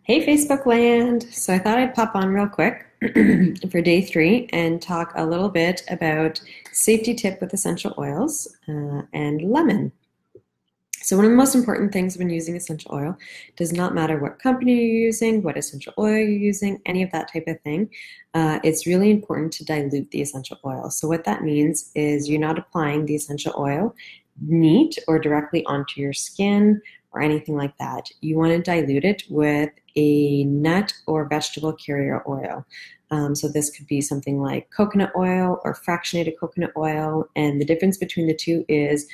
Hey, Facebook land. So I thought I'd pop on real quick for day 3 and talk a little bit about safety tip with essential oils and lemon. So one of the most important things when using essential oil does not matter what company you're using, what essential oil you're using, any of that type of thing. It's really important to dilute the essential oil. So what that means is you're not applying the essential oil neat or directly onto your skin or anything like that. You want to dilute it with a nut or vegetable carrier oil. So this could be something like coconut oil or fractionated coconut oil. And the difference between the two is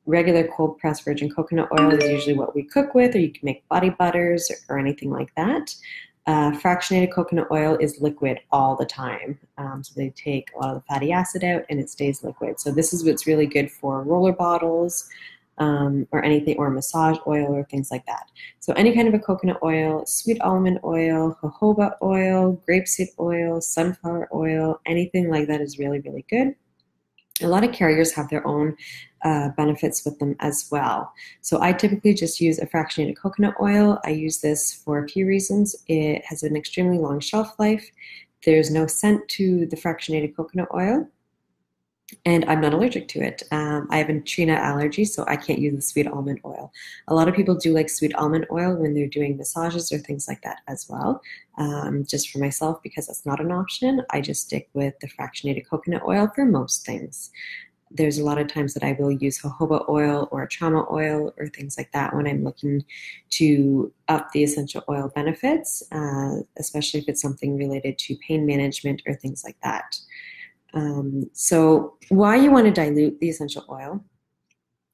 regular cold pressed virgin coconut oil is usually what we cook with, or you can make body butters or anything like that. Fractionated coconut oil is liquid all the time. So they take a lot of the fatty acid out and it stays liquid. So this is what's really good for roller bottles or anything, or massage oil or things like that. So any kind of a coconut oil, sweet almond oil, jojoba oil, grapeseed oil, sunflower oil, anything like that is really, really good. A lot of carriers have their own benefits with them as well. So I typically just use a fractionated coconut oil. I use this for a few reasons. It has an extremely long shelf life. There's no scent to the fractionated coconut oil, and I'm not allergic to it. I have a tree nut allergy, so I can't use the sweet almond oil. A lot of people do like sweet almond oil when they're doing massages or things like that as well. Just for myself, because that's not an option, I just stick with the fractionated coconut oil for most things. There's a lot of times that I will use jojoba oil or trauma oil or things like that when I'm looking to up the essential oil benefits, especially if it's something related to pain management or things like that. So why you want to dilute the essential oil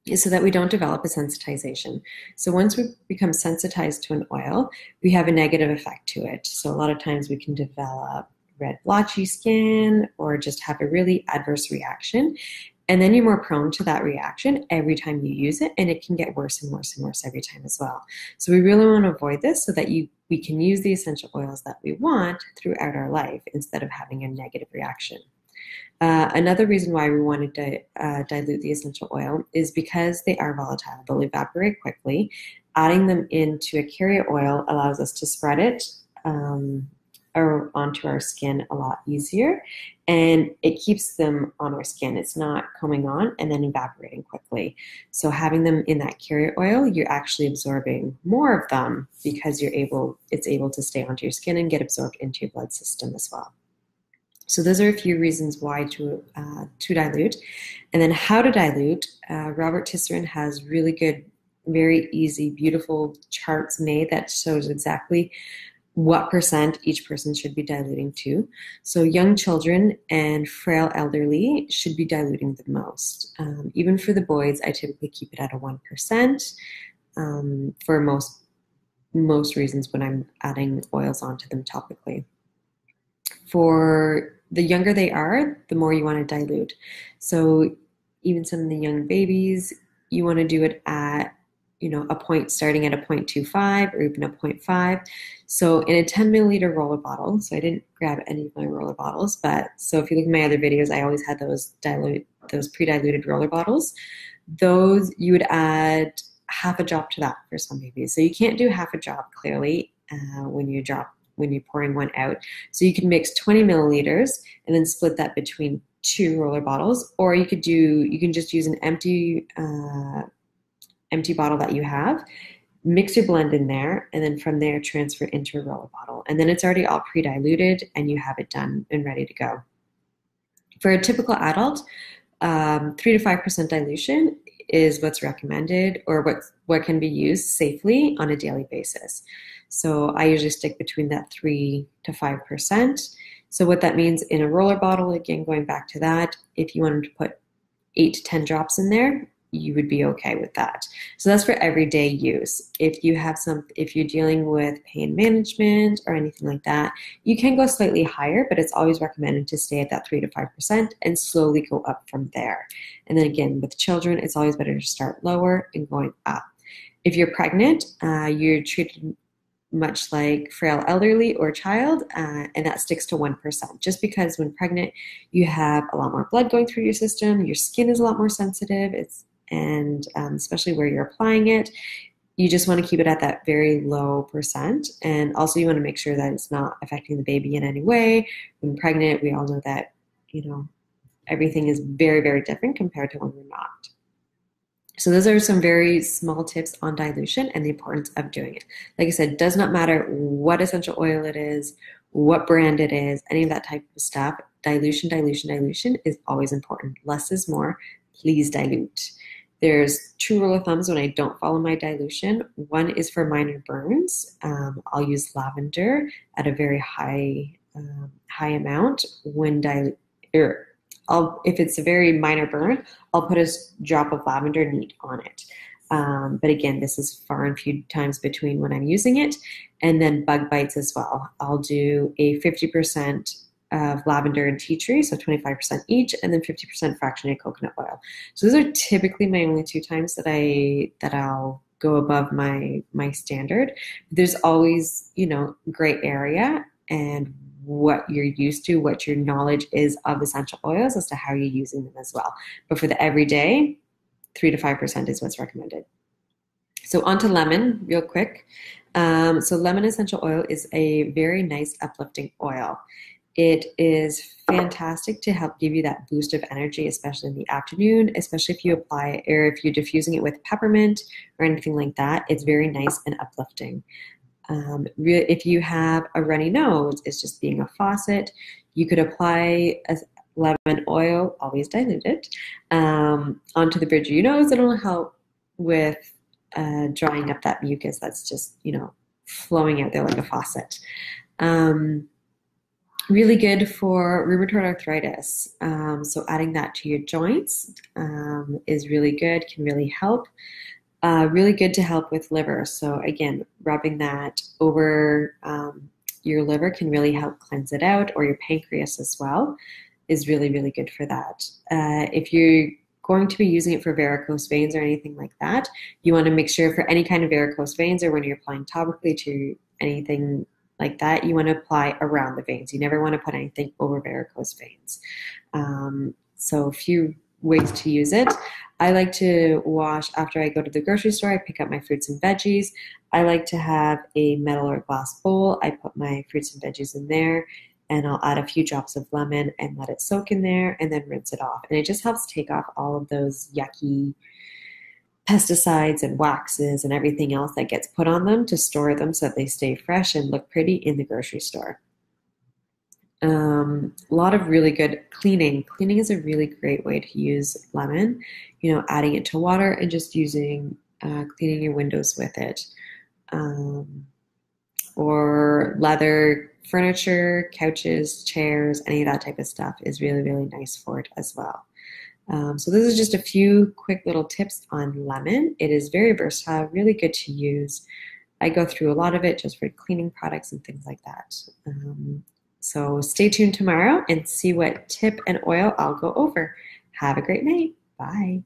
is so that we don't develop a sensitization. So once we become sensitized to an oil, we have a negative effect to it. So a lot of times we can develop red blotchy skin or just have a really adverse reaction. And then you're more prone to that reaction every time you use it, and it can get worse and worse and worse every time as well. So we really want to avoid this so that we can use the essential oils that we want throughout our life instead of having a negative reaction. Another reason why we want to dilute the essential oil is because they are volatile. They'll evaporate quickly. Adding them into a carrier oil allows us to spread it or onto our skin a lot easier, and it keeps them on our skin. It's not coming on and then evaporating quickly. So having them in that carrier oil, you're actually absorbing more of them because it's able to stay onto your skin and get absorbed into your blood system as well. So those are a few reasons why to dilute. And then how to dilute. Robert Tisserand has really good, very easy, beautiful charts made that shows exactly what percent each person should be diluting to. So young children and frail elderly should be diluting the most. Even for the boys, I typically keep it at a 1% for most reasons when I'm adding oils onto them topically. For the younger they are, the more you want to dilute. So even some of the young babies, you want to do it at, a point starting at a 0.25 or even a 0.5. So in a 10 milliliter roller bottle, so I didn't grab any of my roller bottles, but so if you look at my other videos, I always had those pre-diluted roller bottles. Those you would add half a drop to that for some babies. So you can't do half a drop clearly when you're pouring one out. So you can mix 20 milliliters and then split that between 2 roller bottles, or you can just use an empty bottle that you have, mix your blend in there, and then from there transfer into a roller bottle. And then it's already all pre-diluted and you have it done and ready to go. For a typical adult, 3 to 5% dilution is what's recommended, or what can be used safely on a daily basis. So I usually stick between that 3 to 5%. So what that means in a roller bottle, again, going back to that, if you wanted to put 8 to 10 drops in there, you would be okay with that. So that's for everyday use. If you're dealing with pain management or anything like that, you can go slightly higher, but it's always recommended to stay at that 3 to 5% and slowly go up from there. And then again, with children, it's always better to start lower and going up. If you're pregnant, you're treated much like frail elderly or child, and that sticks to 1%. Just because when pregnant, you have a lot more blood going through your system, your skin is a lot more sensitive, especially where you're applying it, you just want to keep it at that very low percent. And also you want to make sure that it's not affecting the baby in any way. When pregnant, we all know that, everything is very, very different compared to when we're not. So those are some very small tips on dilution and the importance of doing it. Like I said, it does not matter what essential oil it is, what brand it is, any of that type of stuff. Dilution is always important. Less is more. Please dilute. There's two rule of thumbs when I don't follow my dilution. One is for minor burns. I'll use lavender at a very high amount when if it's a very minor burn, I'll put a drop of lavender neat on it. But again, this is far and few times between when I'm using it. And then bug bites as well. I'll do a 50% of lavender and tea tree, so 25% each, and then 50% fractionated coconut oil. So those are typically my only two times that I'll go above my standard. There's always, gray area and what you're used to, what your knowledge is of essential oils as to how you're using them as well. But for the everyday, 3 to 5% is what's recommended. So onto lemon real quick. So lemon essential oil is a very nice uplifting oil. It is fantastic to help give you that boost of energy, especially in the afternoon, especially if you apply or if you're diffusing it with peppermint or anything like that. It's very nice and uplifting. If you have a runny nose, it's just being a faucet. You could apply a lemon oil, always diluted, onto the bridge of your nose. It'll help with drying up that mucus that's just, flowing out there like a faucet. Really good for rheumatoid arthritis. So adding that to your joints is really good, can really help. Really good to help with liver. So again, rubbing that over your liver can really help cleanse it out, or your pancreas as well is really, really good for that. If you're going to be using it for varicose veins or anything like that, you want to make sure for any kind of varicose veins or when you're applying topically to anything like that, you want to apply around the veins. You never want to put anything over varicose veins. So a few ways to use it. I like to wash after I go to the grocery store. I pick up my fruits and veggies. I like to have a metal or glass bowl. I put my fruits and veggies in there, and I'll add a few drops of lemon and let it soak in there and then rinse it off. And it just helps take off all of those yucky pesticides and waxes and everything else that gets put on them to store them so that they stay fresh and look pretty in the grocery store. A lot of really good cleaning. Cleaning is a really great way to use lemon, adding it to water and just using, cleaning your windows with it. Or leather furniture, couches, chairs, any of that type of stuff is really, really nice for it as well. So this is just a few quick little tips on lemon. It is very versatile, really good to use. I go through a lot of it just for cleaning products and things like that. So stay tuned tomorrow and see what tip and oil I'll go over. Have a great night. Bye.